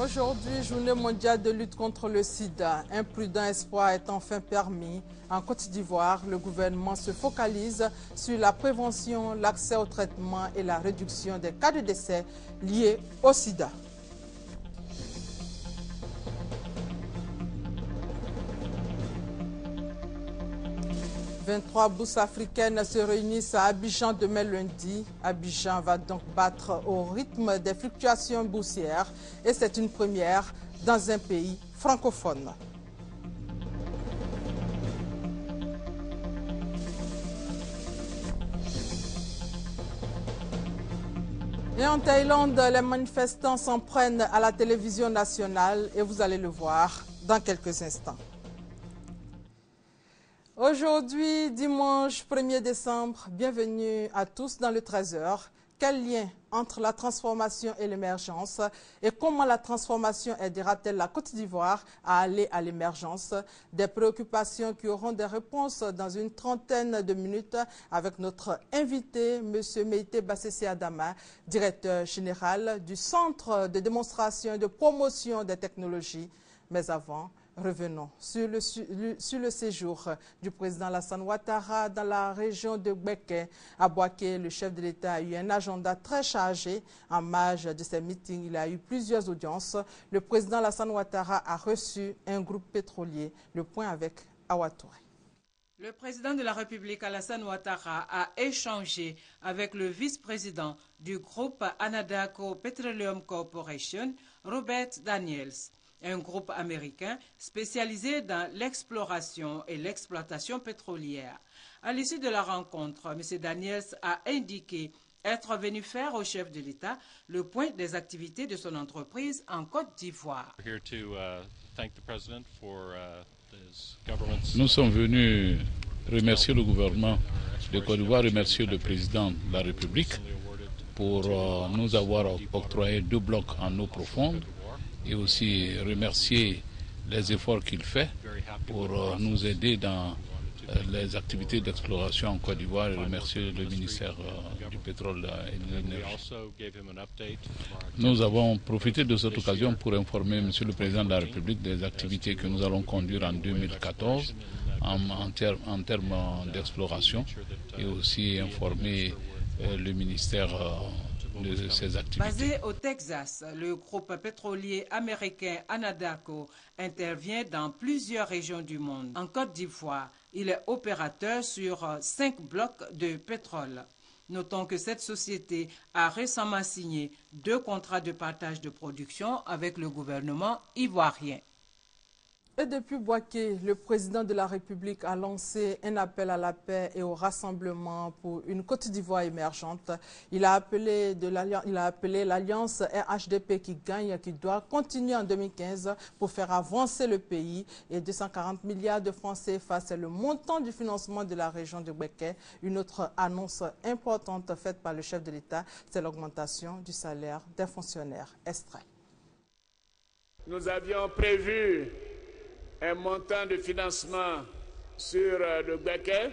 Aujourd'hui, journée mondiale de lutte contre le sida. Un prudent espoir est enfin permis. En Côte d'Ivoire, le gouvernement se focalise sur la prévention, l'accès au traitement et la réduction des cas de décès liés au sida. « 23 bourses africaines se réunissent à Abidjan demain lundi. Abidjan va donc battre au rythme des fluctuations boursières et c'est une première dans un pays francophone. Et en Thaïlande, les manifestants s'en prennent à la télévision nationale et vous allez le voir dans quelques instants. Aujourd'hui, dimanche 1er décembre, bienvenue à tous dans le 13h. Quel lien entre la transformation et l'émergence et comment la transformation aidera-t-elle la Côte d'Ivoire à aller à l'émergence? Des préoccupations qui auront des réponses dans une trentaine de minutes avec notre invité, M. Meïté Bassessi Adama, directeur général du Centre de démonstration et de promotion des technologies. Mais avant, revenons sur le séjour du président Alassane Ouattara dans la région de Gbeke. À Bouaké, le chef de l'État a eu un agenda très chargé. En marge de ces meetings, il a eu plusieurs audiences. Le président Alassane Ouattara a reçu un groupe pétrolier. Le point avec Awa Touré. Le président de la République, Alassane Ouattara, a échangé avec le vice-président du groupe Anadarko Petroleum Corporation, Robert Daniels, un groupe américain spécialisé dans l'exploration et l'exploitation pétrolière. À l'issue de la rencontre, M. Daniels a indiqué être venu faire au chef de l'État le point des activités de son entreprise en Côte d'Ivoire. Nous sommes venus remercier le gouvernement de Côte d'Ivoire, remercier le président de la République pour nous avoir octroyé 2 blocs en eau profonde et aussi remercier les efforts qu'il fait pour nous aider dans les activités d'exploration en Côte d'Ivoire et remercier le ministère du pétrole et de l'énergie. Nous avons profité de cette occasion pour informer M. le Président de la République des activités que nous allons conduire en 2014 en termes d'exploration et aussi informer le ministère de ces activités. Basé au Texas, le groupe pétrolier américain Anadarko intervient dans plusieurs régions du monde. En Côte d'Ivoire, il est opérateur sur 5 blocs de pétrole. Notons que cette société a récemment signé 2 contrats de partage de production avec le gouvernement ivoirien. Et depuis Bouaké, le président de la République a lancé un appel à la paix et au rassemblement pour une Côte d'Ivoire émergente. Il a appelé l'alliance RHDP qui gagne, qui doit continuer en 2015 pour faire avancer le pays. Et 240 milliards de francs CFA, c'est le montant du financement de la région de Bouaké. Une autre annonce importante faite par le chef de l'État, c'est l'augmentation du salaire des fonctionnaires extraits. Nous avions prévu un montant de financement sur le Gbeke,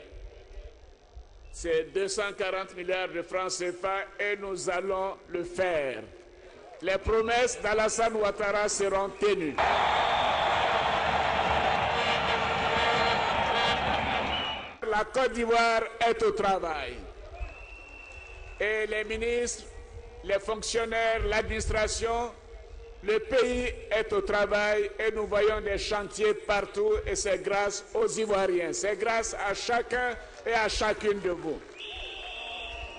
c'est 240 milliards de francs CFA et nous allons le faire. Les promesses d'Alassane Ouattara seront tenues. La Côte d'Ivoire est au travail et les ministres, les fonctionnaires, l'administration, le pays est au travail et nous voyons des chantiers partout et c'est grâce aux Ivoiriens, c'est grâce à chacun et à chacune de vous.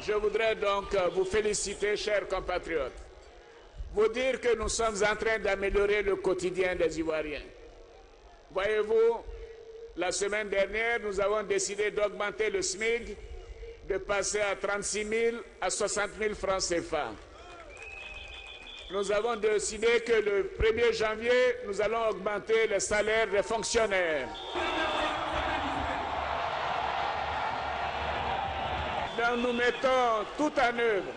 Je voudrais donc vous féliciter, chers compatriotes, vous dire que nous sommes en train d'améliorer le quotidien des Ivoiriens. Voyez-vous, la semaine dernière, nous avons décidé d'augmenter le SMIC, de passer à 36 000 à 60 000 francs CFA. Nous avons décidé que le 1er janvier, nous allons augmenter les salaires des fonctionnaires. Donc nous mettons tout en œuvre.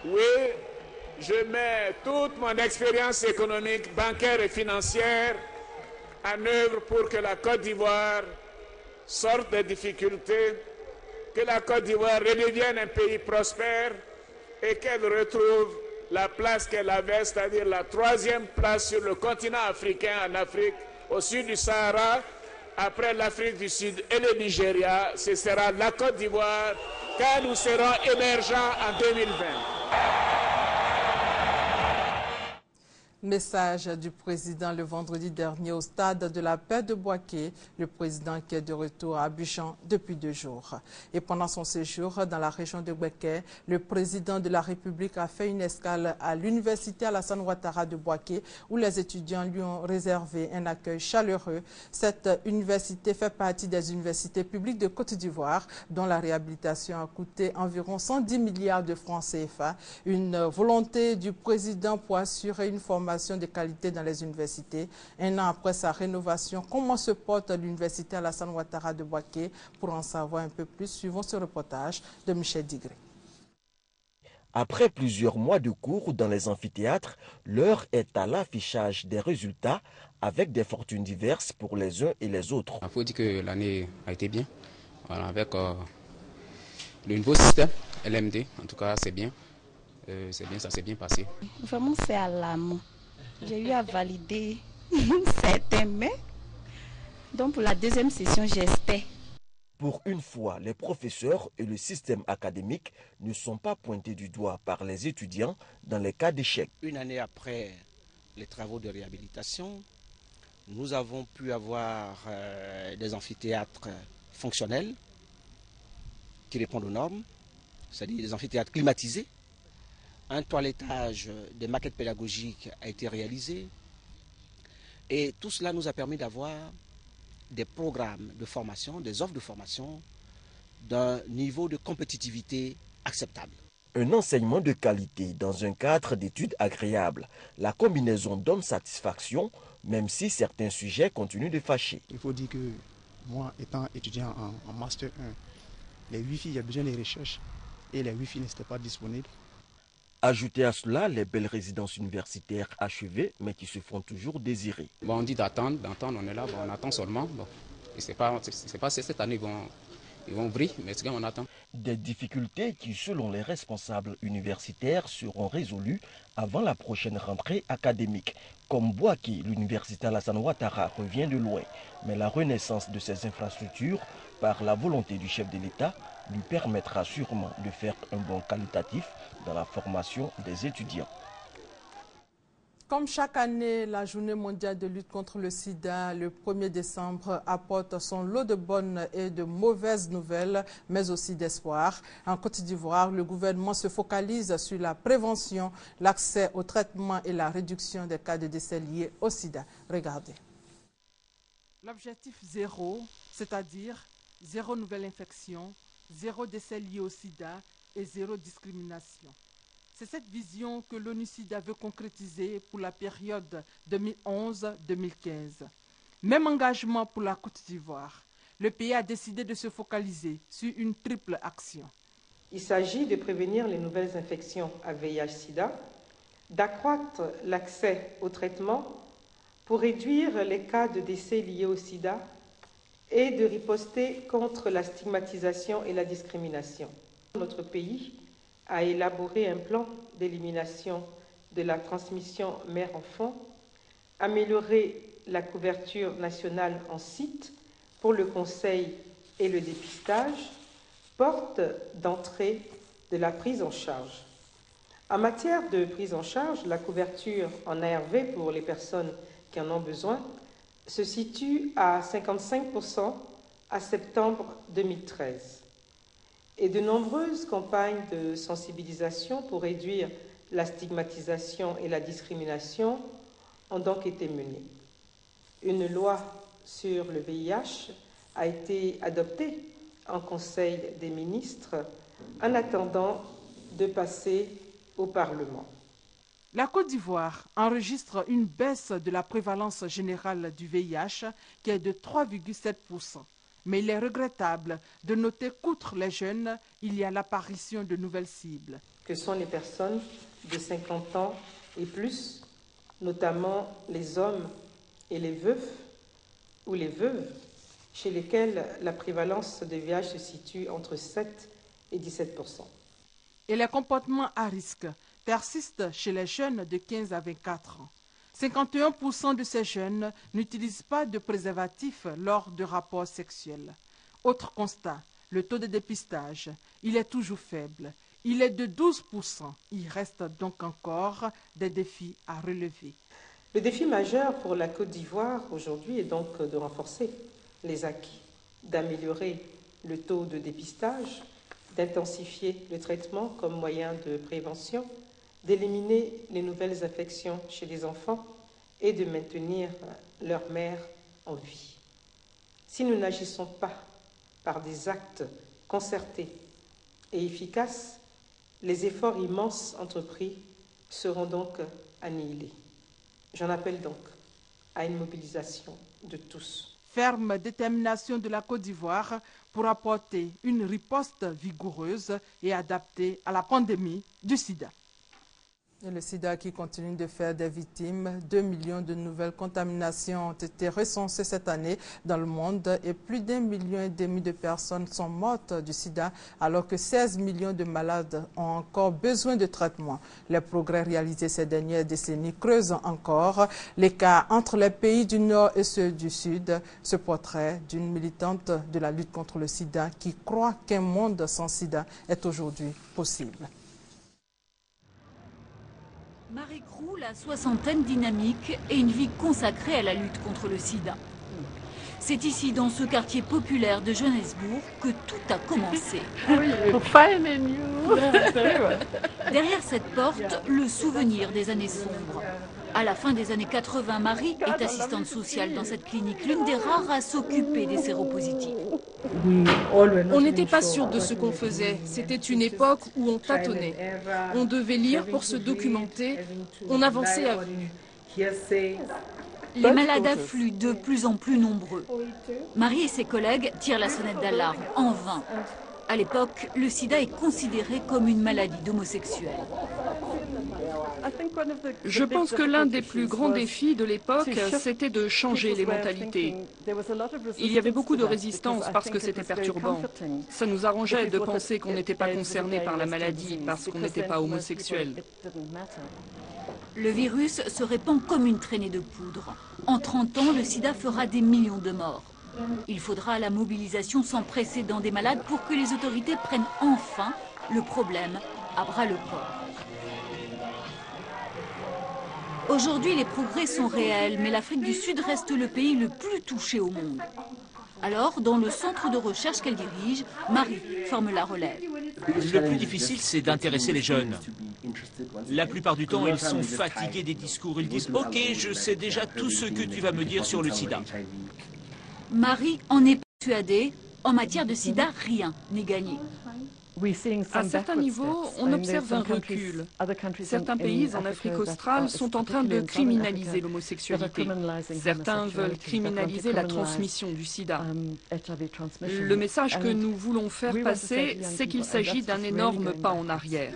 Oui, je mets toute mon expérience économique, bancaire et financière en œuvre pour que la Côte d'Ivoire sorte des difficultés, que la Côte d'Ivoire redevienne un pays prospère et qu'elle retrouve la place qu'elle avait, c'est-à-dire la 3e place sur le continent africain, en Afrique, au sud du Sahara, après l'Afrique du Sud et le Nigeria, ce sera la Côte d'Ivoire, car nous serons émergents en 2020. Message du président le vendredi dernier au stade de la paix de Bouaké, le président qui est de retour à Abidjan depuis 2 jours. Et pendant son séjour dans la région de Bouaké, le président de la République a fait une escale à l'université Alassane Ouattara de Bouaké où les étudiants lui ont réservé un accueil chaleureux. Cette université fait partie des universités publiques de Côte d'Ivoire dont la réhabilitation a coûté environ 110 milliards de francs CFA. Une volonté du président pour assurer une formation de qualité dans les universités. Un an après sa rénovation, comment se porte l'université Alassane Ouattara de Bouaké? Pour en savoir un peu plus, suivons ce reportage de Michel Digré. Après plusieurs mois de cours dans les amphithéâtres, l'heure est à l'affichage des résultats avec des fortunes diverses pour les uns et les autres. Il faut dire que l'année a été bien, voilà, avec le nouveau système LMD, en tout cas c'est bien, ça s'est bien passé. Vraiment c'est à l'âme. J'ai eu à valider certains, mais donc pour la 2e session, j'espère. Pour une fois, les professeurs et le système académique ne sont pas pointés du doigt par les étudiants dans les cas d'échec. Une année après les travaux de réhabilitation, nous avons pu avoir des amphithéâtres fonctionnels qui répondent aux normes, c'est-à-dire des amphithéâtres climatisés. Un toilettage des maquettes pédagogiques a été réalisé et tout cela nous a permis d'avoir des programmes de formation, des offres de formation d'un niveau de compétitivité acceptable. Un enseignement de qualité dans un cadre d'études agréable. La combinaison donne satisfaction, même si certains sujets continuent de fâcher. Il faut dire que moi, étant étudiant en Master 1, les Wi-Fi, il y a besoin de recherches et les Wi-Fi n'étaient pas disponibles. Ajoutez à cela les belles résidences universitaires achevées, mais qui se font toujours désirer. Bon, on dit d'attendre, on est là, bon, on attend seulement. Bon. Et c'est pas cette année ils vont ouvrir, mais c'est qu'on attend. Des difficultés qui, selon les responsables universitaires, seront résolues avant la prochaine rentrée académique. Comme Bouaké, l'université Alassane Ouattara revient de loin, mais la renaissance de ces infrastructures, par la volonté du chef de l'État, lui permettra sûrement de faire un bond qualitatif dans la formation des étudiants. Comme chaque année, la journée mondiale de lutte contre le sida, le 1er décembre, apporte son lot de bonnes et de mauvaises nouvelles, mais aussi d'espoir. En Côte d'Ivoire, le gouvernement se focalise sur la prévention, l'accès au traitement et la réduction des cas de décès liés au sida. Regardez. L'objectif 0, c'est-à-dire 0 nouvelle infection, 0 décès lié au sida et 0 discrimination. C'est cette vision que l'ONU-SIDA veut concrétiser pour la période 2011-2015. Même engagement pour la Côte d'Ivoire. Le pays a décidé de se focaliser sur une triple action. Il s'agit de prévenir les nouvelles infections à VIH-SIDA, d'accroître l'accès au traitement pour réduire les cas de décès liés au sida et de riposter contre la stigmatisation et la discrimination. Notre pays a élaboré un plan d'élimination de la transmission mère-enfant, amélioré la couverture nationale en site pour le conseil et le dépistage, porte d'entrée de la prise en charge. En matière de prise en charge, la couverture en ARV pour les personnes qui en ont besoin se situe à 55% à septembre 2013. Et de nombreuses campagnes de sensibilisation pour réduire la stigmatisation et la discrimination ont donc été menées. Une loi sur le VIH a été adoptée en Conseil des ministres en attendant de passer au Parlement. La Côte d'Ivoire enregistre une baisse de la prévalence générale du VIH qui est de 3,7%. Mais il est regrettable de noter qu'outre les jeunes, il y a l'apparition de nouvelles cibles. Que sont les personnes de 50 ans et plus, notamment les hommes et les veufs ou les veuves, chez lesquels la prévalence de VIH se situe entre 7 et 17%. Et les comportements à risque, persiste chez les jeunes de 15 à 24 ans. 51% de ces jeunes n'utilisent pas de préservatif lors de rapports sexuels. Autre constat, le taux de dépistage, il est toujours faible. Il est de 12%. Il reste donc encore des défis à relever. Le défi majeur pour la Côte d'Ivoire aujourd'hui est donc de renforcer les acquis, d'améliorer le taux de dépistage, d'intensifier le traitement comme moyen de prévention, d'éliminer les nouvelles infections chez les enfants et de maintenir leur mère en vie. Si nous n'agissons pas par des actes concertés et efficaces, les efforts immenses entrepris seront donc annihilés. J'en appelle donc à une mobilisation de tous. Ferme détermination de la Côte d'Ivoire pour apporter une riposte vigoureuse et adaptée à la pandémie du sida. Et le sida qui continue de faire des victimes. 2 millions de nouvelles contaminations ont été recensées cette année dans le monde et plus d'1,5 million de personnes sont mortes du sida alors que 16 millions de malades ont encore besoin de traitement. Les progrès réalisés ces dernières décennies creusent encore l'écart entre les pays du Nord et ceux du Sud. Ce portrait d'une militante de la lutte contre le sida qui croit qu'un monde sans sida est aujourd'hui possible. Marie Crou, la soixantaine dynamique et une vie consacrée à la lutte contre le sida. C'est ici, dans ce quartier populaire de Johannesburg, que tout a commencé. Derrière cette porte, le souvenir des années sombres. À la fin des années 80, Marie est assistante sociale dans cette clinique, l'une des rares à s'occuper des séropositifs. On n'était pas sûr de ce qu'on faisait. C'était une époque où on tâtonnait. On devait lire pour se documenter. On avançait à vue. Les malades affluent de plus en plus nombreux. Marie et ses collègues tirent la sonnette d'alarme, en vain. À l'époque, le sida est considéré comme une maladie d'homosexuels. Je pense que l'un des plus grands défis de l'époque, c'était de changer les mentalités. Il y avait beaucoup de résistance parce que c'était perturbant. Ça nous arrangeait de penser qu'on n'était pas concerné par la maladie parce qu'on n'était pas homosexuel. Le virus se répand comme une traînée de poudre. En 30 ans, le sida fera des millions de morts. Il faudra la mobilisation sans précédent des malades pour que les autorités prennent enfin le problème à bras-le-corps. Aujourd'hui, les progrès sont réels, mais l'Afrique du Sud reste le pays le plus touché au monde. Alors, dans le centre de recherche qu'elle dirige, Marie forme la relève. Le plus difficile, c'est d'intéresser les jeunes. La plupart du temps, ils sont fatigués des discours. Ils disent « Ok, je sais déjà tout ce que tu vas me dire sur le sida ». Marie en est persuadée. En matière de sida, rien n'est gagné. À certains niveaux, on observe un recul. Certains pays en Afrique australe sont en train de criminaliser l'homosexualité. Certains veulent criminaliser la transmission du sida. Le message que nous voulons faire passer, c'est qu'il s'agit d'un énorme pas en arrière.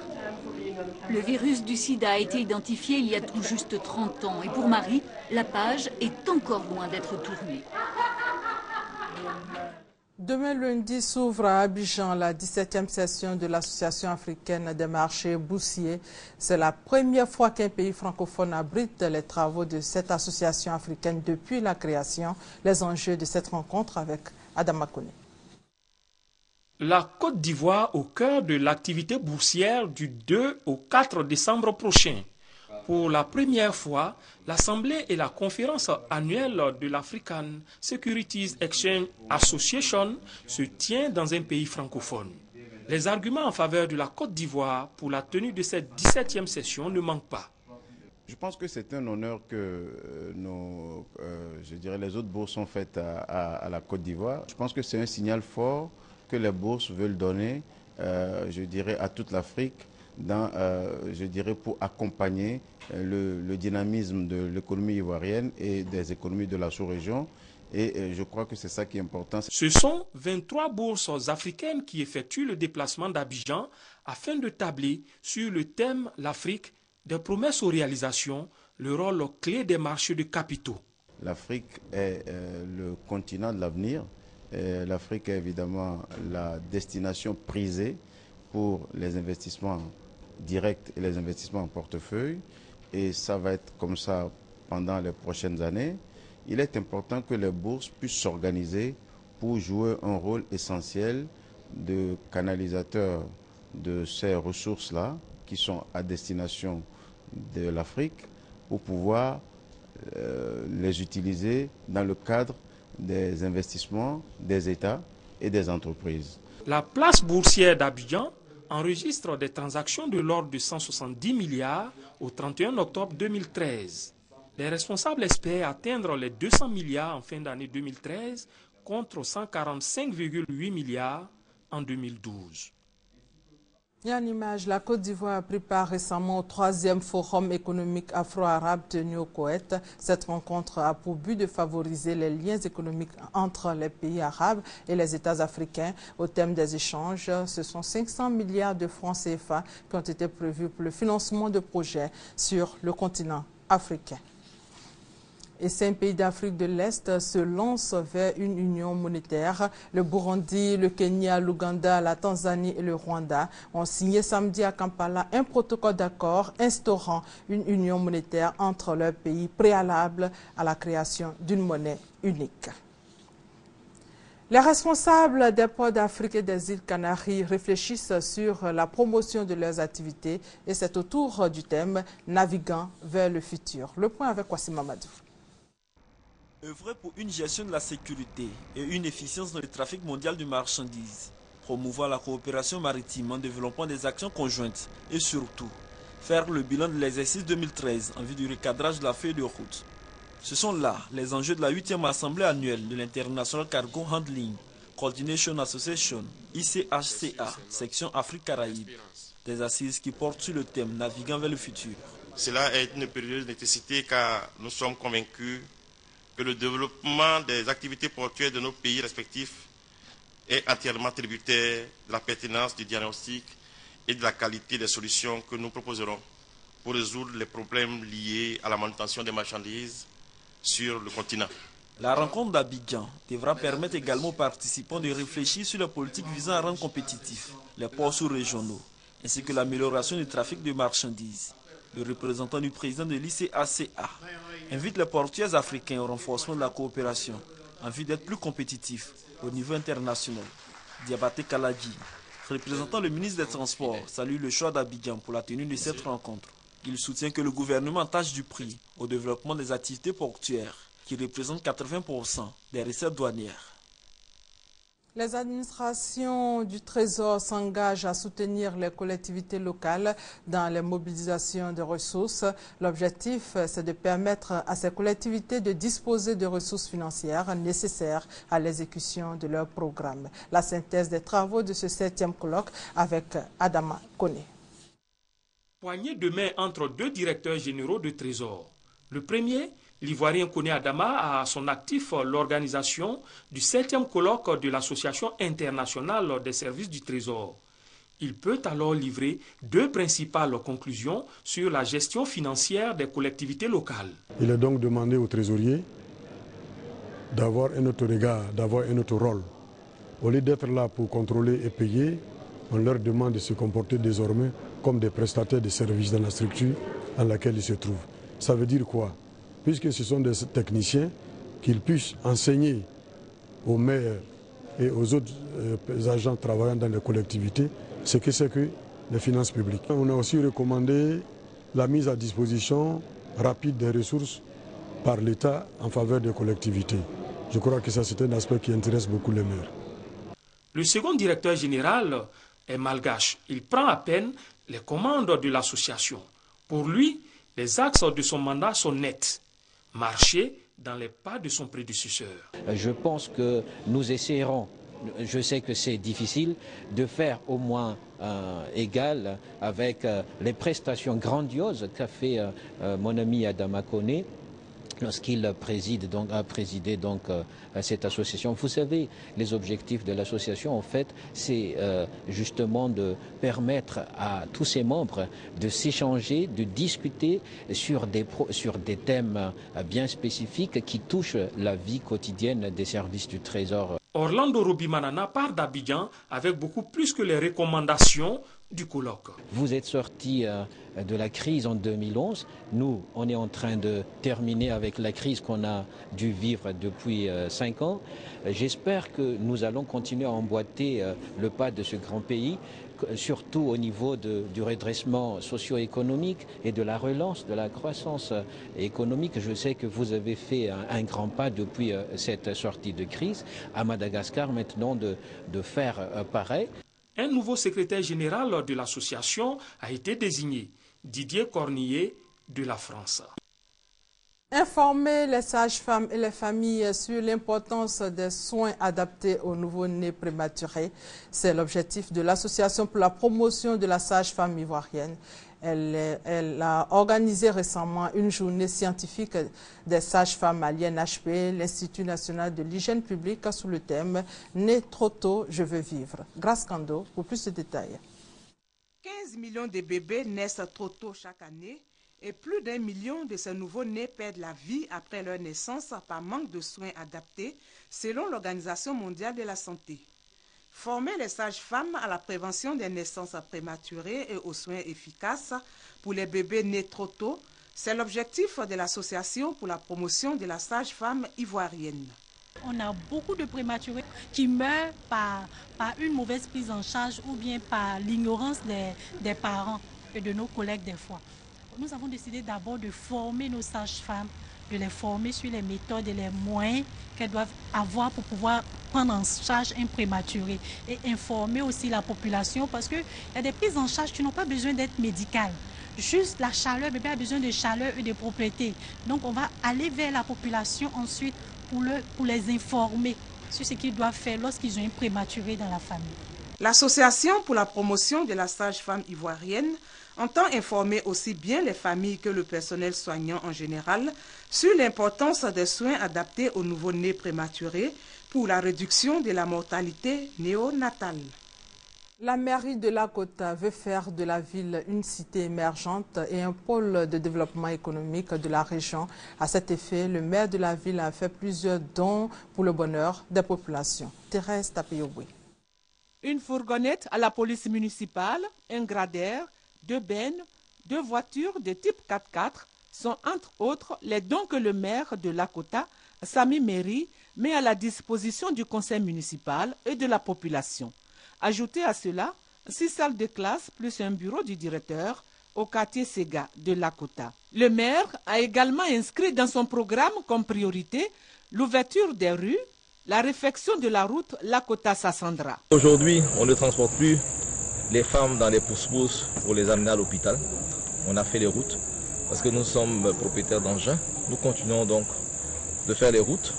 Le virus du sida a été identifié il y a tout juste 30 ans. Et pour Marie, la page est encore loin d'être tournée. Demain lundi s'ouvre à Abidjan la 17e session de l'Association africaine des marchés boursiers. C'est la première fois qu'un pays francophone abrite les travaux de cette association africaine depuis la création. Les enjeux de cette rencontre avec Adama Kone. La Côte d'Ivoire au cœur de l'activité boursière du 2 au 4 décembre prochain. Pour la première fois, l'Assemblée et la conférence annuelle de l'African Securities Exchange Association se tient dans un pays francophone. Les arguments en faveur de la Côte d'Ivoire pour la tenue de cette 17e session ne manquent pas. Je pense que c'est un honneur que les autres bourses ont fait à la Côte d'Ivoire. Je pense que c'est un signal fort que les bourses veulent donner, à toute l'Afrique, pour accompagner le dynamisme de l'économie ivoirienne et des économies de la sous-région. Et je crois que c'est ça qui est important. Ce sont 23 bourses africaines qui effectuent le déplacement d'Abidjan afin de tabler sur le thème l'Afrique, des promesses aux réalisations, le rôle clé des marchés de capitaux. L'Afrique est le continent de l'avenir. L'Afrique est évidemment la destination prisée pour les investissements directs et les investissements en portefeuille, et ça va être comme ça pendant les prochaines années, il est important que les bourses puissent s'organiser pour jouer un rôle essentiel de canalisateur de ces ressources-là qui sont à destination de l'Afrique pour pouvoir les utiliser dans le cadre des investissements des États et des entreprises. La place boursière d'Abidjan enregistre des transactions de l'ordre de 170 milliards au 31 octobre 2013. Les responsables espèrent atteindre les 200 milliards en fin d'année 2013 contre 145,8 milliards en 2012. Et en image, la Côte d'Ivoire a pris part récemment au 3e forum économique afro-arabe tenu au Koweït. Cette rencontre a pour but de favoriser les liens économiques entre les pays arabes et les États africains. Au thème des échanges, ce sont 500 milliards de francs CFA qui ont été prévus pour le financement de projets sur le continent africain. Et 5 pays d'Afrique de l'Est se lancent vers une union monétaire. Le Burundi, le Kenya, l'Ouganda, la Tanzanie et le Rwanda ont signé samedi à Kampala un protocole d'accord instaurant une union monétaire entre leurs pays préalable à la création d'une monnaie unique. Les responsables des ports d'Afrique et des îles Canaries réfléchissent sur la promotion de leurs activités et c'est autour du thème « Naviguant vers le futur ». Le point avec Kwasi Mamadou. Œuvrer pour une gestion de la sécurité et une efficience dans le trafic mondial de marchandises, promouvoir la coopération maritime en développant des actions conjointes et surtout faire le bilan de l'exercice 2013 en vue du recadrage de la feuille de route. Ce sont là les enjeux de la 8e assemblée annuelle de l'International Cargo Handling Coordination Association, ICHCA, section Afrique-Caraïbes, des assises qui portent sur le thème Naviguant vers le futur. Cela est une périlleuse nécessité car nous sommes convaincus que le développement des activités portuaires de nos pays respectifs est entièrement tributaire de la pertinence du diagnostic et de la qualité des solutions que nous proposerons pour résoudre les problèmes liés à la manutention des marchandises sur le continent. La rencontre d'Abidjan devra permettre également aux participants de réfléchir sur la politique visant à rendre compétitifs les ports sous-régionaux, ainsi que l'amélioration du trafic de marchandises. Le représentant du président de l'ICACA invite les portuaires africains au renforcement de la coopération en vue d'être plus compétitifs au niveau international. Diabaté Kaladji, représentant le ministre des Transports, salue le choix d'Abidjan pour la tenue de cette rencontre. Il soutient que le gouvernement attache du prix au développement des activités portuaires qui représentent 80% des recettes douanières. Les administrations du Trésor s'engagent à soutenir les collectivités locales dans les mobilisations de ressources. L'objectif, c'est de permettre à ces collectivités de disposer de ressources financières nécessaires à l'exécution de leurs programmes. La synthèse des travaux de ce 7e colloque avec Adama Koné. Poignée de main entre deux directeurs généraux de Trésor. Le premier, l'Ivoirien Koné Adama, a à son actif l'organisation du 7e colloque de l'Association internationale des services du Trésor. Il peut alors livrer deux principales conclusions sur la gestion financière des collectivités locales. Il est donc demandé aux trésoriers d'avoir un autre regard, d'avoir un autre rôle. Au lieu d'être là pour contrôler et payer, on leur demande de se comporter désormais comme des prestataires de services dans la structure dans laquelle ils se trouvent. Ça veut dire quoi? Puisque ce sont des techniciens, qu'ils puissent enseigner aux maires et aux autres agents travaillant dans les collectivités ce que c'est que les finances publiques. On a aussi recommandé la mise à disposition rapide des ressources par l'État en faveur des collectivités. Je crois que ça, c'est un aspect qui intéresse beaucoup les maires. Le second directeur général est malgache. Il prend à peine les commandes de l'association. Pour lui, les axes de son mandat sont nets. Marcher dans les pas de son prédécesseur. Je pense que nous essayerons, je sais que c'est difficile, de faire au moins égal avec les prestations grandioses qu'a fait mon ami Adama Koné lorsqu'il a présidé cette association. Vous savez, les objectifs de l'association, en fait, c'est justement de permettre à tous ses membres de s'échanger, de discuter sur des thèmes bien spécifiques qui touchent la vie quotidienne des services du Trésor. Orlando Rubimanana part d'Abidjan avec beaucoup plus que les recommandations du colloque. Vous êtes sortis de la crise en 2011. Nous, on est en train de terminer avec la crise qu'on a dû vivre depuis 5 ans. J'espère que nous allons continuer à emboîter le pas de ce grand pays, surtout au niveau du redressement socio-économique et de la relance de la croissance économique. Je sais que vous avez fait un grand pas depuis cette sortie de crise. À Madagascar, maintenant, de faire pareil. Un nouveau secrétaire général de l'association a été désigné, Didier Cornillet de la France. Informer les sages-femmes et les familles sur l'importance des soins adaptés aux nouveau-nés prématurés, c'est l'objectif de l'Association pour la promotion de la sage-femme ivoirienne. Elle a organisé récemment une journée scientifique des sages-femmes à l'INHP, l'Institut national de l'hygiène publique, sous le thème « Né trop tôt, je veux vivre ». Grâce Kando pour plus de détails. 15 millions de bébés naissent trop tôt chaque année et plus d'1 million de ces nouveaux-nés perdent la vie après leur naissance par manque de soins adaptés, selon l'Organisation mondiale de la santé. Former les sages-femmes à la prévention des naissances prématurées et aux soins efficaces pour les bébés nés trop tôt, c'est l'objectif de l'Association pour la promotion de la sage-femme ivoirienne. On a beaucoup de prématurés qui meurent par une mauvaise prise en charge ou bien par l'ignorance des parents et de nos collègues des fois. Nous avons décidé d'abord de former nos sages-femmes, de les former sur les méthodes et les moyens qu'elles doivent avoir pour pouvoir prendre en charge un prématuré et informer aussi la population parce qu'il y a des prises en charge qui n'ont pas besoin d'être médicales. Juste la chaleur, le bébé a besoin de chaleur et de propreté. Donc on va aller vers la population ensuite pour les informer sur ce qu'ils doivent faire lorsqu'ils ont un prématuré dans la famille. L'Association pour la promotion de la sage-femme ivoirienne entend informer aussi bien les familles que le personnel soignant en général sur l'importance des soins adaptés aux nouveau-nés prématurés pour la réduction de la mortalité néonatale. La mairie de Lakota veut faire de la ville une cité émergente et un pôle de développement économique de la région. À cet effet, le maire de la ville a fait plusieurs dons pour le bonheur des populations. Thérèse Tapéoboué. Une fourgonnette à la police municipale, un gradaire, 2 bennes, 2 voitures de type 4x4 sont entre autres les dons que le maire de Lakota, Sami Meri, met à la disposition du conseil municipal et de la population. Ajoutez à cela 6 salles de classe plus un bureau du directeur au quartier Sega de Lakota. Le maire a également inscrit dans son programme comme priorité l'ouverture des rues, la réfection de la route Lakota-Sassandra. Aujourd'hui, on ne transporte plus les femmes dans les pousse-pousses pour les amener à l'hôpital. On a fait les routes parce que nous sommes propriétaires d'engins. Nous continuons donc de faire les routes.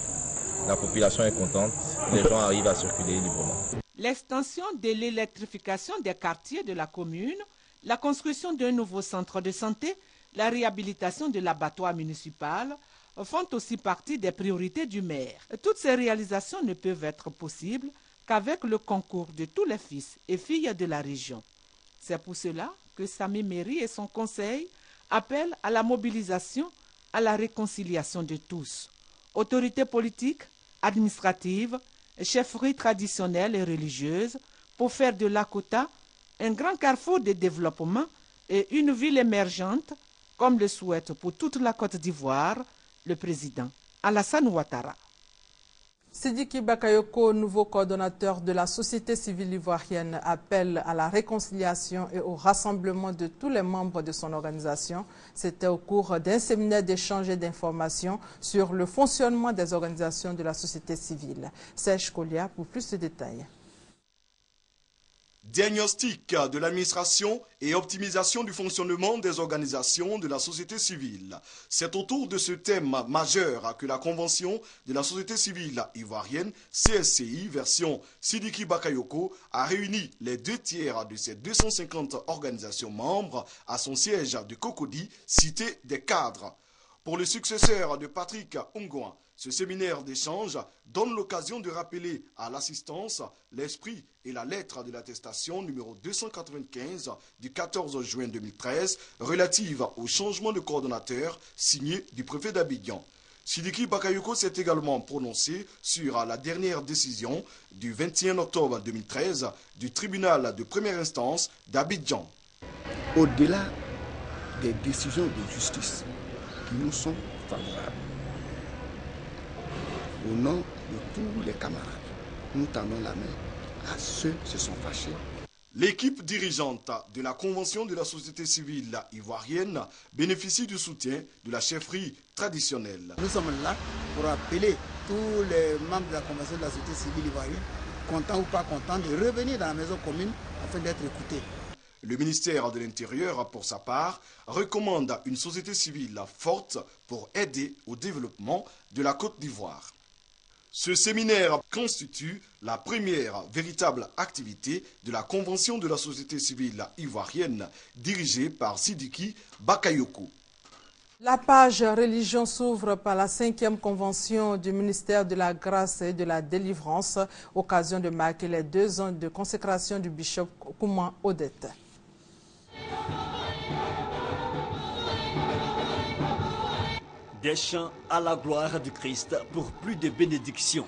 La population est contente, les gens arrivent à circuler librement. L'extension de l'électrification des quartiers de la commune, la construction d'un nouveau centre de santé, la réhabilitation de l'abattoir municipal font aussi partie des priorités du maire. Toutes ces réalisations ne peuvent être possibles qu'avec le concours de tous les fils et filles de la région. C'est pour cela que Sami Meri et son conseil appellent à la mobilisation, à la réconciliation de tous. Autorités politiques, administratives, chefferies traditionnelles et religieuses, pour faire de Lakota un grand carrefour de développement et une ville émergente, comme le souhaite pour toute la Côte d'Ivoire le président Alassane Ouattara. Sidiki Bakayoko, nouveau coordonnateur de la société civile ivoirienne, appelle à la réconciliation et au rassemblement de tous les membres de son organisation. C'était au cours d'un séminaire d'échange et d'information sur le fonctionnement des organisations de la société civile. Serge Kolia pour plus de détails. Diagnostic de l'administration et optimisation du fonctionnement des organisations de la société civile. C'est autour de ce thème majeur que la Convention de la société civile ivoirienne, CSCI, version Sidiki Bakayoko, a réuni les 2 tiers de ses 250 organisations membres à son siège de Cocody, cité des cadres. Pour le successeur de Patrick Ongouan, ce séminaire d'échange donne l'occasion de rappeler à l'assistance l'esprit et la lettre de l'attestation numéro 295 du 14 juin 2013 relative au changement de coordonnateur signé du préfet d'Abidjan. Sidiki Bakayoko s'est également prononcé sur la dernière décision du 21 octobre 2013 du tribunal de première instance d'Abidjan. Au-delà des décisions de justice qui nous sont favorables, au nom de tous les camarades, nous tendons la main à ceux qui se sont fâchés. L'équipe dirigeante de la Convention de la société civile ivoirienne bénéficie du soutien de la chefferie traditionnelle. Nous sommes là pour appeler tous les membres de la Convention de la société civile ivoirienne, contents ou pas contents, de revenir dans la maison commune afin d'être écoutés. Le ministère de l'Intérieur, pour sa part, recommande une société civile forte pour aider au développement de la Côte d'Ivoire. Ce séminaire constitue la première véritable activité de la Convention de la société civile ivoirienne dirigée par Sidiki Bakayoko. La page religion s'ouvre par la 5e convention du ministère de la Grâce et de la Délivrance, occasion de marquer les 2 ans de consécration du bishop Kouma Odette. Des chants à la gloire du Christ pour plus de bénédictions.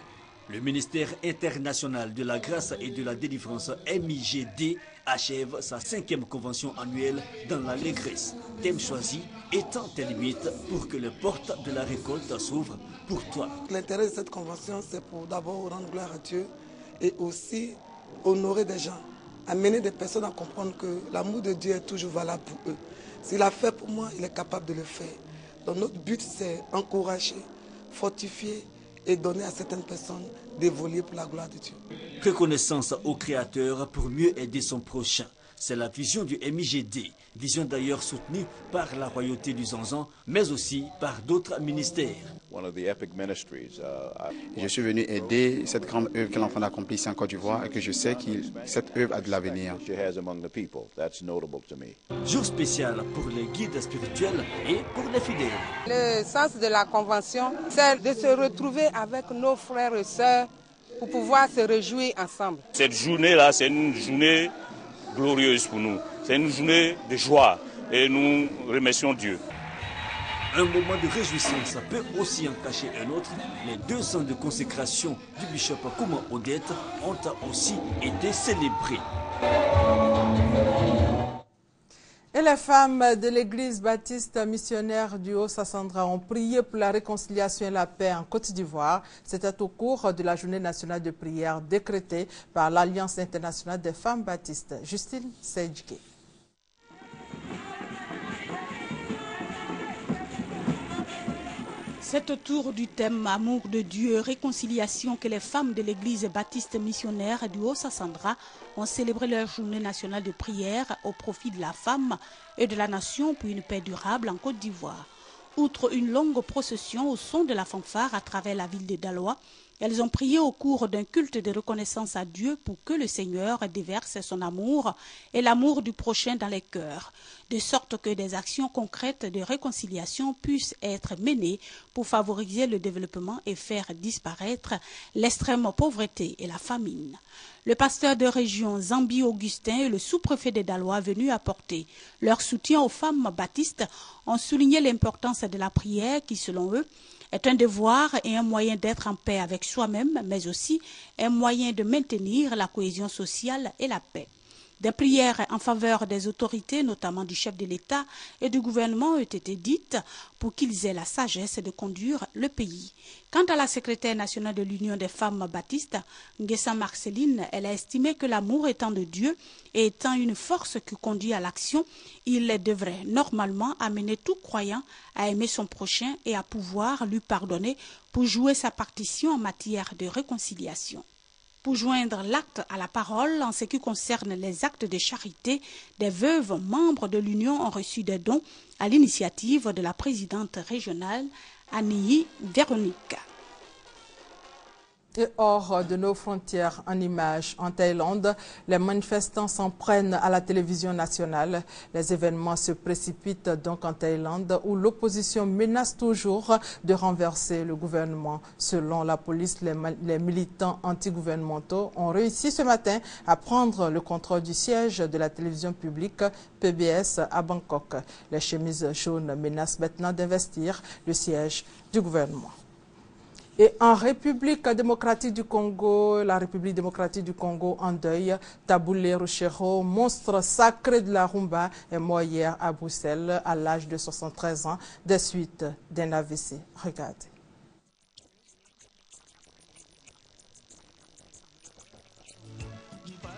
Le ministère international de la grâce et de la délivrance MIGD achève sa 5e convention annuelle dans l'allégresse. Thème choisi, étant tes limites pour que les portes de la récolte s'ouvrent pour toi. L'intérêt de cette convention, c'est pour d'abord rendre gloire à Dieu et aussi honorer des gens, amener des personnes à comprendre que l'amour de Dieu est toujours valable pour eux. S'il a fait pour moi, il est capable de le faire. Donc notre but, c'est encourager, fortifier et donner à certaines personnes d'évoluer pour la gloire de Dieu. Reconnaissance au Créateur pour mieux aider son prochain. C'est la vision du MIGD, vision d'ailleurs soutenue par la royauté du Zanzan, mais aussi par d'autres ministères. Je suis venu aider cette grande œuvre que l'enfant accomplit ici en Côte d'Ivoire et que je sais que cette œuvre a de l'avenir. Jour spécial pour les guides spirituels et pour les fidèles. Le sens de la convention, c'est de se retrouver avec nos frères et sœurs pour pouvoir se réjouir ensemble. Cette journée-là, c'est une journée glorieuse pour nous. C'est une journée de joie et nous remercions Dieu. Un moment de réjouissance peut aussi en cacher un autre. Les 2 ans de consécration du bishop Kouma Odette ont aussi été célébrés. Et les femmes de l'église baptiste missionnaire du Haut-Sassandra ont prié pour la réconciliation et la paix en Côte d'Ivoire. C'était au cours de la journée nationale de prière décrétée par l'Alliance internationale des femmes baptistes. Justine Seydjke. C'est autour du thème Amour de Dieu, réconciliation que les femmes de l'église baptiste missionnaire du Haut-Sassandra ont célébré leur journée nationale de prière au profit de la femme et de la nation pour une paix durable en Côte d'Ivoire. Outre une longue procession au son de la fanfare à travers la ville de Daloa, elles ont prié au cours d'un culte de reconnaissance à Dieu pour que le Seigneur déverse son amour et l'amour du prochain dans les cœurs, de sorte que des actions concrètes de réconciliation puissent être menées pour favoriser le développement et faire disparaître l'extrême pauvreté et la famine. Le pasteur de région Zambi Augustin et le sous-préfet de Daloa venus apporter leur soutien aux femmes baptistes ont souligné l'importance de la prière qui, selon eux, est un devoir et un moyen d'être en paix avec soi-même, mais aussi un moyen de maintenir la cohésion sociale et la paix. Des prières en faveur des autorités, notamment du chef de l'État et du gouvernement, ont été dites pour qu'ils aient la sagesse de conduire le pays. Quant à la secrétaire nationale de l'Union des femmes baptistes, Nguessa Marceline, elle a estimé que l'amour étant de Dieu et étant une force qui conduit à l'action, il devrait normalement amener tout croyant à aimer son prochain et à pouvoir lui pardonner pour jouer sa partition en matière de réconciliation. Pour joindre l'acte à la parole en ce qui concerne les actes de charité, des veuves membres de l'Union ont reçu des dons à l'initiative de la présidente régionale Annie Véronique. Et hors de nos frontières, en images, en Thaïlande, les manifestants s'en prennent à la télévision nationale. Les événements se précipitent donc en Thaïlande où l'opposition menace toujours de renverser le gouvernement. Selon la police, les militants anti-gouvernementaux ont réussi ce matin à prendre le contrôle du siège de la télévision publique PBS à Bangkok. Les chemises jaunes menacent maintenant d'investir le siège du gouvernement. Et en République démocratique du Congo, la République démocratique du Congo en deuil, Taboulé Rochero, monstre sacré de la rumba, est mort hier à Bruxelles à l'âge de 73 ans des suites d'un AVC. Regardez.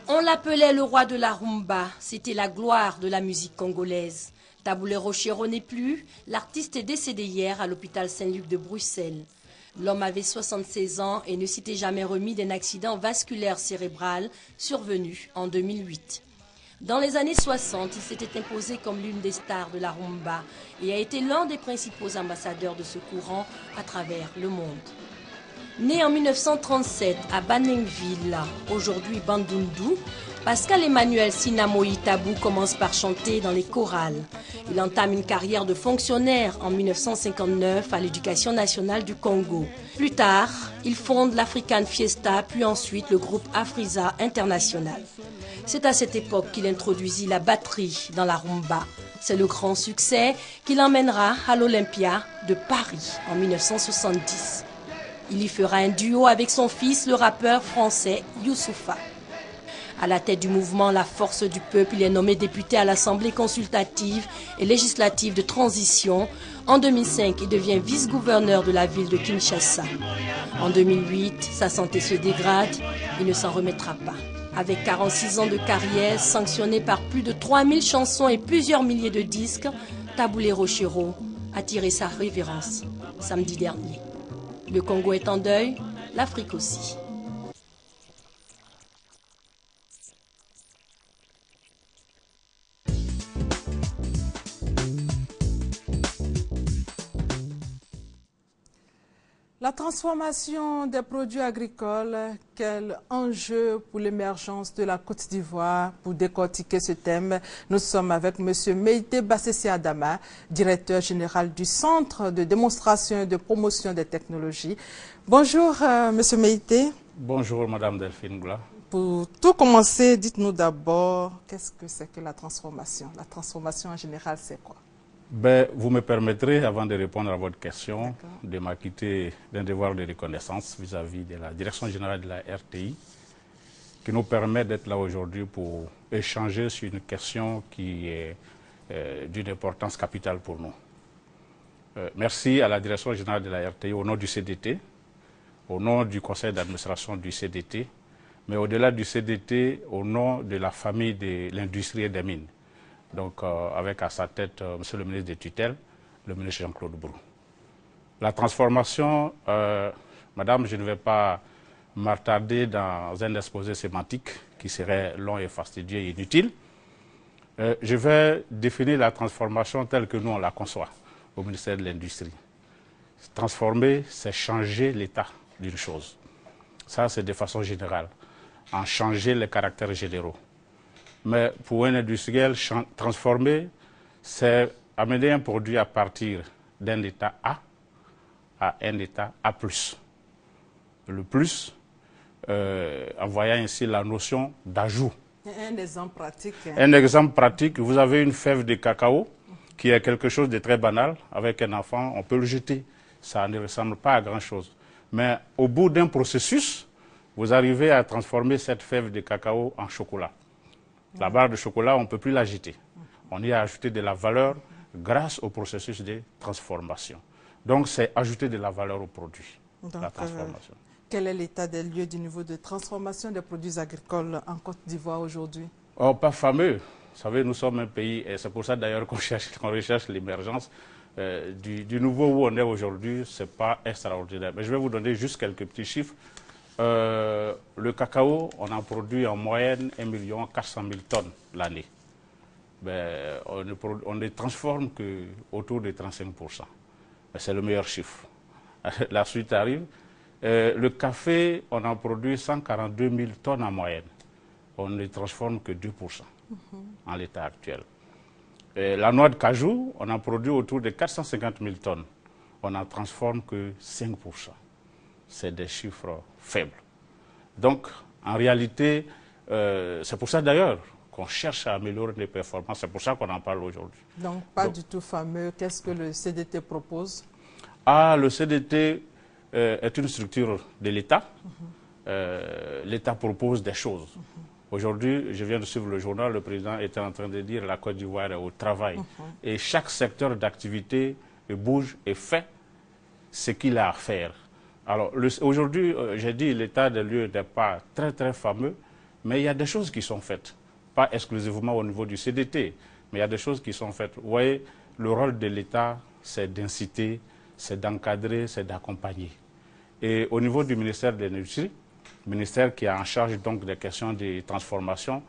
On l'appelait le roi de la rumba, c'était la gloire de la musique congolaise. Taboulé Rochero n'est plus, l'artiste est décédé hier à l'hôpital Saint-Luc de Bruxelles. L'homme avait 76 ans et ne s'était jamais remis d'un accident vasculaire cérébral survenu en 2008. Dans les années 60, il s'était imposé comme l'une des stars de la rumba et a été l'un des principaux ambassadeurs de ce courant à travers le monde. Né en 1937 à Banenville, aujourd'hui Bandundu, Pascal Emmanuel Sinamoï Tabou commence par chanter dans les chorales. Il entame une carrière de fonctionnaire en 1959 à l'Éducation nationale du Congo. Plus tard, il fonde l'African Fiesta, puis ensuite le groupe Afrisa International. C'est à cette époque qu'il introduisit la batterie dans la rumba. C'est le grand succès qui l'emmènera à l'Olympia de Paris en 1970. Il y fera un duo avec son fils, le rappeur français Youssoufa. À la tête du mouvement La Force du Peuple, il est nommé député à l'Assemblée consultative et législative de transition. En 2005, il devient vice-gouverneur de la ville de Kinshasa. En 2008, sa santé se dégrade, il ne s'en remettra pas. Avec 46 ans de carrière, sanctionné par plus de 3000 chansons et plusieurs milliers de disques, Taboulé Rochero a tiré sa révérence samedi dernier. Le Congo est en deuil, l'Afrique aussi. La transformation des produits agricoles, quel enjeu pour l'émergence de la Côte d'Ivoire? Pour décortiquer ce thème, nous sommes avec M. Meïté Bassessi Adama, directeur général du Centre de démonstration et de promotion des technologies. Bonjour M. Meïté. Bonjour Mme Delphine Goula. Pour tout commencer, dites-nous d'abord, qu'est-ce que c'est que la transformation? La transformation en général, c'est quoi? Vous me permettrez, avant de répondre à votre question, de m'acquitter d'un devoir de reconnaissance vis-à-vis de la Direction générale de la RTI, qui nous permet d'être là aujourd'hui pour échanger sur une question qui est d'une importance capitale pour nous. Merci à la Direction générale de la RTI au nom du CDT, au nom du conseil d'administration du CDT, mais au-delà du CDT, au nom de la famille de l'industrie et des mines. Donc, avec à sa tête Monsieur le ministre des tutelles, le ministre Jean-Claude Brou. La transformation, Madame, je ne vais pas m'attarder dans un exposé sémantique qui serait long et fastidieux et inutile. Je vais définir la transformation telle que nous on la conçoit au ministère de l'Industrie. Transformer, c'est changer l'état d'une chose. Ça, c'est de façon générale. En changer les caractères généraux. Mais pour un industriel, transformer, c'est amener un produit à partir d'un état A à un état A+. Le plus, en voyant ici la notion d'ajout. Un exemple pratique. Un exemple pratique, vous avez une fève de cacao qui est quelque chose de très banal. Avec un enfant, on peut le jeter. Ça ne ressemble pas à grand-chose. Mais au bout d'un processus, vous arrivez à transformer cette fève de cacao en chocolat. La barre de chocolat, on ne peut plus la jeter. On y a ajouté de la valeur grâce au processus de transformation. Donc, c'est ajouter de la valeur au produit, la transformation. Quel est l'état des lieux du niveau de transformation des produits agricoles en Côte d'Ivoire aujourd'hui? Oh, pas fameux. Vous savez, nous sommes un pays, et c'est pour ça d'ailleurs qu'on recherche l'émergence. Du niveau où on est aujourd'hui, ce n'est pas extraordinaire. Mais je vais vous donner juste quelques petits chiffres. Le cacao, on en produit en moyenne 1 400 000 tonnes l'année. On ne transforme qu'autour de 35%. C'est le meilleur chiffre. La suite arrive. Le café, on en produit 142 000 tonnes en moyenne. On ne transforme que 2% en l'état actuel. La noix de cajou, on en produit autour de 450 000 tonnes. On n'en transforme que 5%. C'est des chiffres faibles. Donc, en réalité, c'est pour ça d'ailleurs qu'on cherche à améliorer les performances. C'est pour ça qu'on en parle aujourd'hui. Donc, pas du tout fameux. Qu'est-ce que le CDT propose? Le CDT est une structure de l'État. L'État propose des choses. Aujourd'hui, je viens de suivre le journal, le président était en train de dire que la Côte d'Ivoire est au travail. Et chaque secteur d'activité bouge et fait ce qu'il a à faire. Alors, aujourd'hui, j'ai dit que l'état des lieux n'est pas très, très fameux, mais il y a des choses qui sont faites. Pas exclusivement au niveau du CDT, mais il y a des choses qui sont faites. Vous voyez, le rôle de l'État, c'est d'inciter, c'est d'encadrer, c'est d'accompagner. Et au niveau du ministère de l'Industrie, ministère qui est en charge donc des questions de transformation,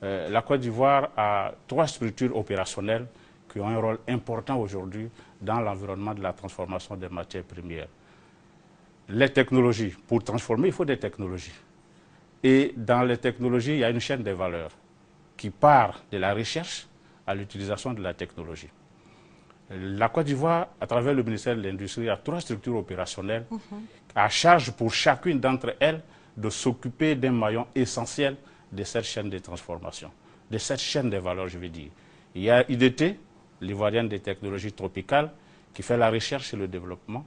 la Côte d'Ivoire a 3 structures opérationnelles qui ont un rôle important aujourd'hui dans l'environnement de la transformation des matières premières. Les technologies, pour transformer, il faut des technologies. Et dans les technologies, il y a une chaîne des valeurs qui part de la recherche à l'utilisation de la technologie. La Côte d'Ivoire, à travers le ministère de l'Industrie, a 3 structures opérationnelles à charge pour chacune d'entre elles de s'occuper d'un maillon essentiel de cette chaîne de transformation, de cette chaîne des valeurs, je veux dire. Il y a IDT, l'Ivoirienne des technologies tropicales, qui fait la recherche et le développement.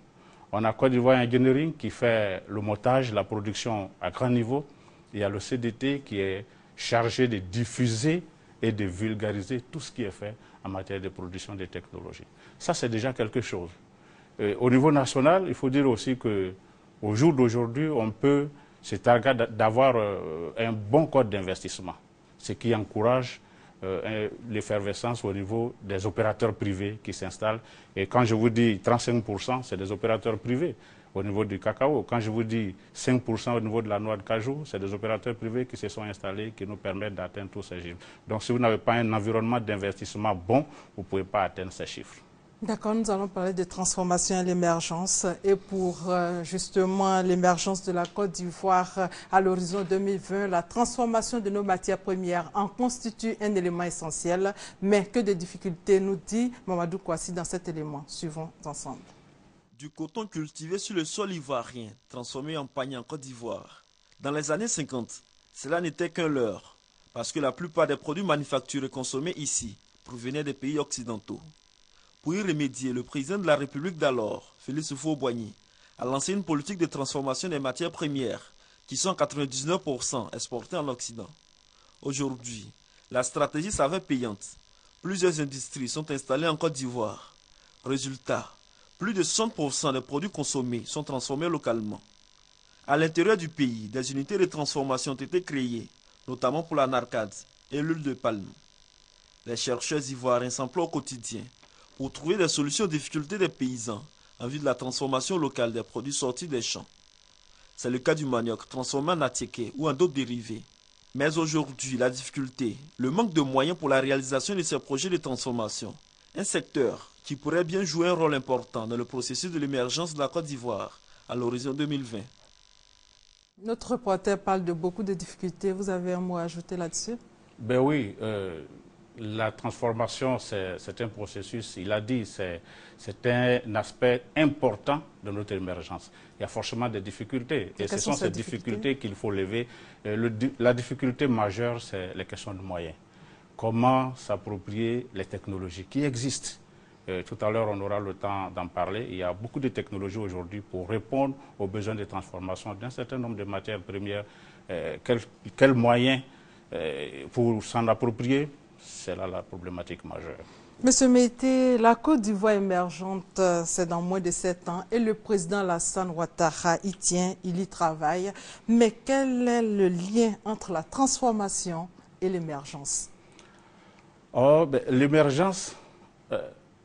On a Côte d'Ivoire Engineering qui fait le montage, la production à grand niveau. Il y a le CDT qui est chargé de diffuser et de vulgariser tout ce qui est fait en matière de production de technologies. Ça, c'est déjà quelque chose. Au niveau national, il faut dire aussi qu'au jour d'aujourd'hui, on peut se targuer d'avoir un bon code d'investissement, ce qui encourage l'effervescence au niveau des opérateurs privés qui s'installent. Et quand je vous dis 35%, c'est des opérateurs privés au niveau du cacao. Quand je vous dis 5% au niveau de la noix de cajou, c'est des opérateurs privés qui se sont installés, qui nous permettent d'atteindre tous ces chiffres. Donc si vous n'avez pas un environnement d'investissement bon, vous ne pouvez pas atteindre ces chiffres. D'accord, nous allons parler de transformation et l'émergence. Et pour justement l'émergence de la Côte d'Ivoire à l'horizon 2020, la transformation de nos matières premières en constitue un élément essentiel. Mais que de difficultés, nous dit Mamadou Kouassi dans cet élément. Suivons ensemble. Du coton cultivé sur le sol ivoirien, transformé en panier en Côte d'Ivoire. Dans les années 50, cela n'était qu'un leurre, parce que la plupart des produits manufacturés consommés ici provenaient des pays occidentaux. Pour y remédier, le président de la République d'alors, Félix Houphouët-Boigny, a lancé une politique de transformation des matières premières qui sont 99% exportées en Occident. Aujourd'hui, la stratégie s'avère payante. Plusieurs industries sont installées en Côte d'Ivoire. Résultat, plus de 60% des produits consommés sont transformés localement. À l'intérieur du pays, des unités de transformation ont été créées, notamment pour la narcade et l'huile de palme. Les chercheurs ivoiriens s'emploient au quotidien pour trouver des solutions aux difficultés des paysans en vue de la transformation locale des produits sortis des champs. C'est le cas du manioc transformé en atiéké ou en d'autres dérivés. Mais aujourd'hui, la difficulté, le manque de moyens pour la réalisation de ces projets de transformation, un secteur qui pourrait bien jouer un rôle important dans le processus de l'émergence de la Côte d'Ivoire à l'horizon 2020. Notre reporter parle de beaucoup de difficultés. Vous avez un mot à ajouter là-dessus? Ben oui, la transformation, c'est un processus, il a dit, c'est un aspect important de notre émergence. Il y a forcément des difficultés, et ce sont ces difficultés qu'il faut lever. La difficulté majeure, c'est les questions de moyens. Comment s'approprier les technologies qui existent? Tout à l'heure, on aura le temps d'en parler. Il y a beaucoup de technologies aujourd'hui pour répondre aux besoins de transformation d'un certain nombre de matières premières. Quels moyens pour s'en approprier? C'est là la problématique majeure. Monsieur Mété, la Côte d'Ivoire émergente, c'est dans moins de 7 ans et le président Alassane Ouattara y tient, il y travaille. Mais quel est le lien entre la transformation et l'émergence? L'émergence,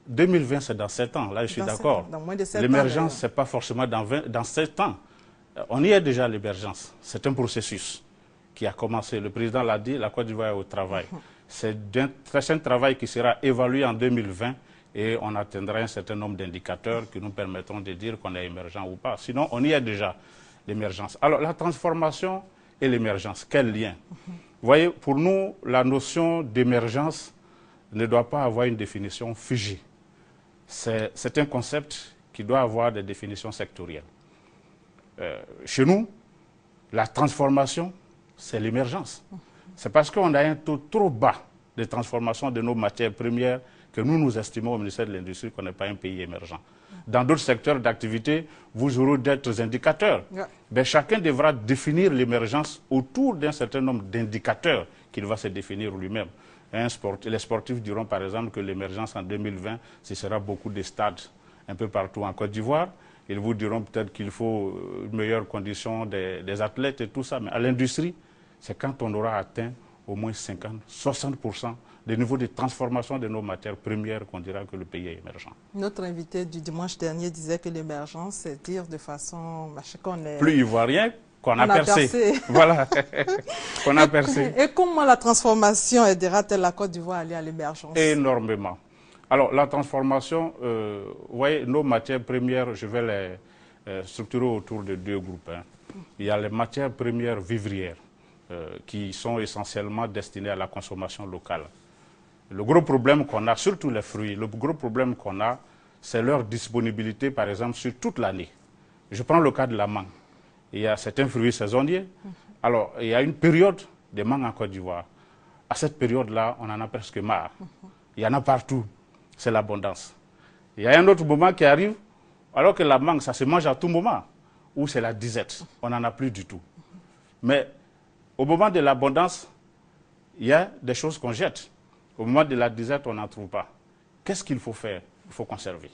2020, c'est dans 7 ans. Là, je suis d'accord. L'émergence, ce n'est pas forcément dans 7 ans. On y est déjà à l'émergence. C'est un processus qui a commencé. Le président l'a dit, la Côte d'Ivoire est au travail. C'est un travail qui sera évalué en 2020, et on atteindra un certain nombre d'indicateurs qui nous permettront de dire qu'on est émergent ou pas. Sinon, on y est déjà, l'émergence. Alors, la transformation et l'émergence, quel lien? Vous voyez, pour nous, la notion d'émergence ne doit pas avoir une définition figée. C'est un concept qui doit avoir des définitions sectorielles. Chez nous, la transformation, c'est l'émergence. C'est parce qu'on a un taux trop bas de transformation de nos matières premières que nous estimons au ministère de l'Industrie qu'on n'est pas un pays émergent. Dans d'autres secteurs d'activité, vous aurez d'autres indicateurs. Mais chacun devra définir l'émergence autour d'un certain nombre d'indicateurs qu'il va se définir lui-même. Les sportifs diront par exemple que l'émergence en 2020, ce sera beaucoup de stades un peu partout en Côte d'Ivoire. Ils vous diront peut-être qu'il faut une meilleure condition des athlètes et tout ça. Mais à l'industrie, c'est quand on aura atteint au moins 50-60% des niveaux de transformation de nos matières premières qu'on dira que le pays est émergent. Notre invité du dimanche dernier disait que l'émergence, c'est dire de façon... qu'on est plus ivoirien qu'on a percé. Voilà, qu'on a percé. Et comment la transformation aidera-t-elle la Côte d'Ivoire à aller à l'émergence? Énormément. Alors, la transformation, vous voyez, nos matières premières, je vais les structurer autour de deux groupes. Il y a les matières premières vivrières, qui sont essentiellement destinées à la consommation locale. Le gros problème qu'on a, surtout les fruits, le gros problème qu'on a, c'est leur disponibilité, par exemple, sur toute l'année. Je prends le cas de la mangue. Il y a certains fruits saisonniers. Alors, il y a une période de mangue en Côte d'Ivoire. À cette période-là, on en a presque marre. Il y en a partout. C'est l'abondance. Il y a un autre moment qui arrive, alors que la mangue, ça se mange à tout moment, où c'est la disette. On n'en a plus du tout. Mais au moment de l'abondance, il y a des choses qu'on jette. Au moment de la disette, on n'en trouve pas. Qu'est-ce qu'il faut faire? Il faut conserver.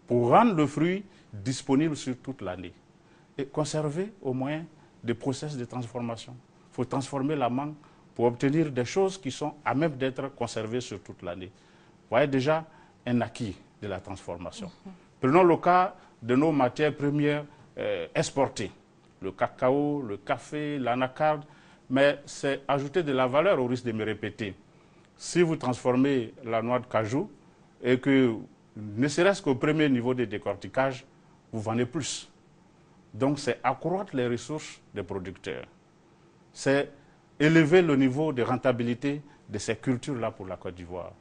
Pour rendre le fruit disponible sur toute l'année. Et conserver au moyen des process de transformation. Il faut transformer la mangue pour obtenir des choses qui sont à même d'être conservées sur toute l'année. Vous voyez déjà un acquis de la transformation. Prenons le cas de nos matières premières exportées. Le cacao, le café, l'anacarde, mais c'est ajouter de la valeur au risque de me répéter. Si vous transformez la noix de cajou et que, ne serait-ce qu'au premier niveau de décortiquage, vous vendez plus. Donc c'est accroître les ressources des producteurs. C'est élever le niveau de rentabilité de ces cultures-là pour la Côte d'Ivoire.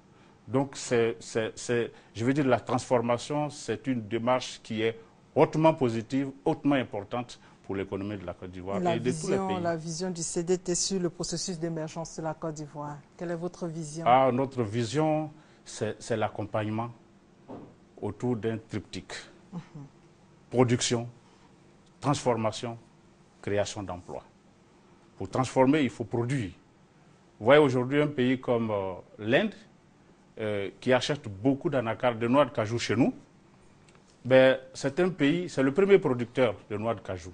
Donc je veux dire, la transformation, c'est une démarche qui est hautement positive, hautement importante pour l'économie de la Côte d'Ivoire et de tous les pays. La vision du CDT sur le processus d'émergence de la Côte d'Ivoire, quelle est votre vision? Notre vision, c'est l'accompagnement autour d'un triptyque. Production, transformation, création d'emplois. Pour transformer, il faut produire. Vous voyez aujourd'hui un pays comme l'Inde, qui achète beaucoup d'anacarde, de noix de cajou chez nous, ben, c'est un pays, c'est le premier producteur de noix de cajou.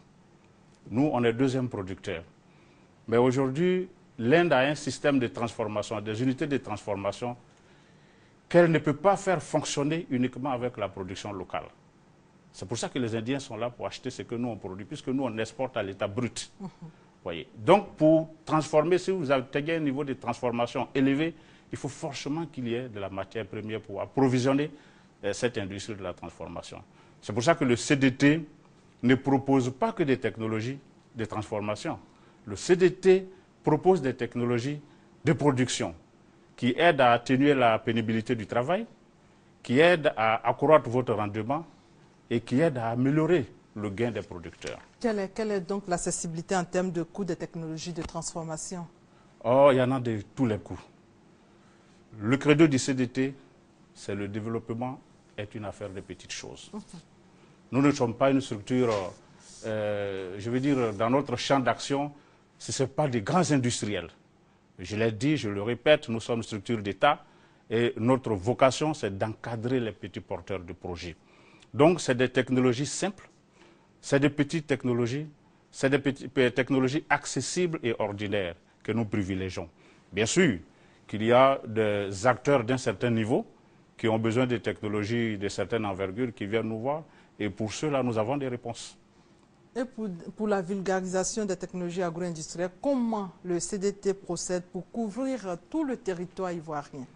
Nous, on est deuxième producteur. Mais aujourd'hui, l'Inde a un système de transformation, des unités de transformation qu'elle ne peut pas faire fonctionner uniquement avec la production locale. C'est pour ça que les Indiens sont là pour acheter ce que nous on produit, puisque nous on exporte à l'état brut. Voyez. Donc pour transformer, si vous avez un niveau de transformation élevé, il faut forcément qu'il y ait de la matière première pour approvisionner cette industrie de la transformation. C'est pour ça que le CDT ne propose pas que des technologies de transformation. Le CDT propose des technologies de production qui aident à atténuer la pénibilité du travail, qui aident à accroître votre rendement et qui aident à améliorer le gain des producteurs. Quelle est donc l'accessibilité en termes de coûts des technologies de transformation? Il y en a de tous les coûts. Le credo du CDT, c'est le développement est une affaire de petites choses. Nous ne sommes pas une structure, je veux dire, dans notre champ d'action, ce n'est pas des grands industriels. Je l'ai dit, je le répète, nous sommes une structure d'État et notre vocation, c'est d'encadrer les petits porteurs de projets. Donc, c'est des technologies simples, c'est des petites technologies, c'est des technologies accessibles et ordinaires que nous privilégions. Bien sûr qu'il y a des acteurs d'un certain niveau qui ont besoin de technologies de certaine envergure qui viennent nous voir et pour cela, nous avons des réponses. Et pour la vulgarisation des technologies agro-industrielles, comment le CDT procède pour couvrir tout le territoire ivoirien?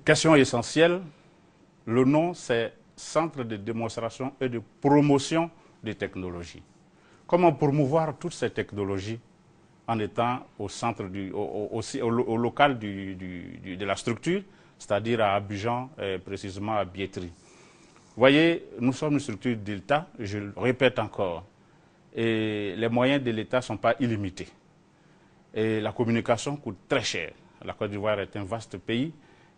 Question essentielle, Le nom, c'est Centre de démonstration et de promotion des technologies. Comment promouvoir toutes ces technologies en étant au centre au local de la structure, c'est-à-dire à Abidjan, précisément à Biétry. Vous voyez, nous sommes une structure d'État, je le répète encore, et les moyens de l'État ne sont pas illimités. Et la communication coûte très cher. La Côte d'Ivoire est un vaste pays,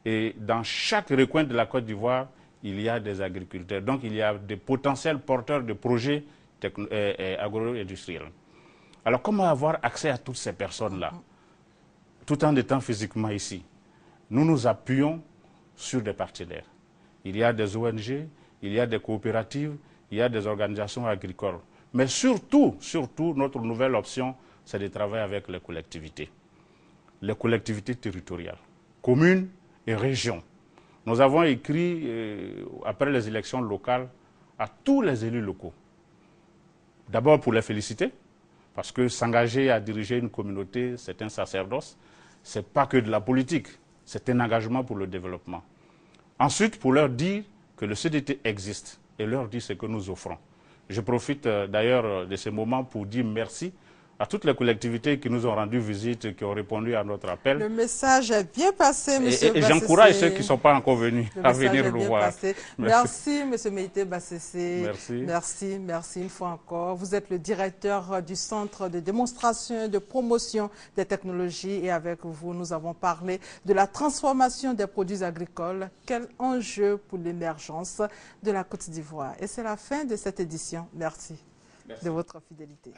et dans chaque recoin de la Côte d'Ivoire, il y a des agriculteurs. Donc il y a des potentiels porteurs de projets agro-industriels. Alors comment avoir accès à toutes ces personnes-là, tout en étant physiquement ici? Nous nous appuyons sur des partenaires. Il y a des ONG, il y a des coopératives, il y a des organisations agricoles. Mais surtout, notre nouvelle option, c'est de travailler avec les collectivités territoriales, communes et régions. Nous avons écrit, après les élections locales, à tous les élus locaux. D'abord pour les féliciter, parce que s'engager à diriger une communauté, c'est un sacerdoce. Ce n'est pas que de la politique, c'est un engagement pour le développement. Ensuite, pour leur dire que le CDT existe et leur dire ce que nous offrons. Je profite d'ailleurs de ce moment pour dire merci à toutes les collectivités qui nous ont rendu visite, qui ont répondu à notre appel. Le message est bien passé, M. Bassessé. Et j'encourage ceux qui ne sont pas encore venus à venir nous voir. Merci, M. Meïté Bassessé. Merci. Merci une fois encore. Vous êtes le directeur du Centre de démonstration et de promotion des technologies. Et avec vous, nous avons parlé de la transformation des produits agricoles. Quel enjeu pour l'émergence de la Côte d'Ivoire. Et c'est la fin de cette édition. Merci de votre fidélité.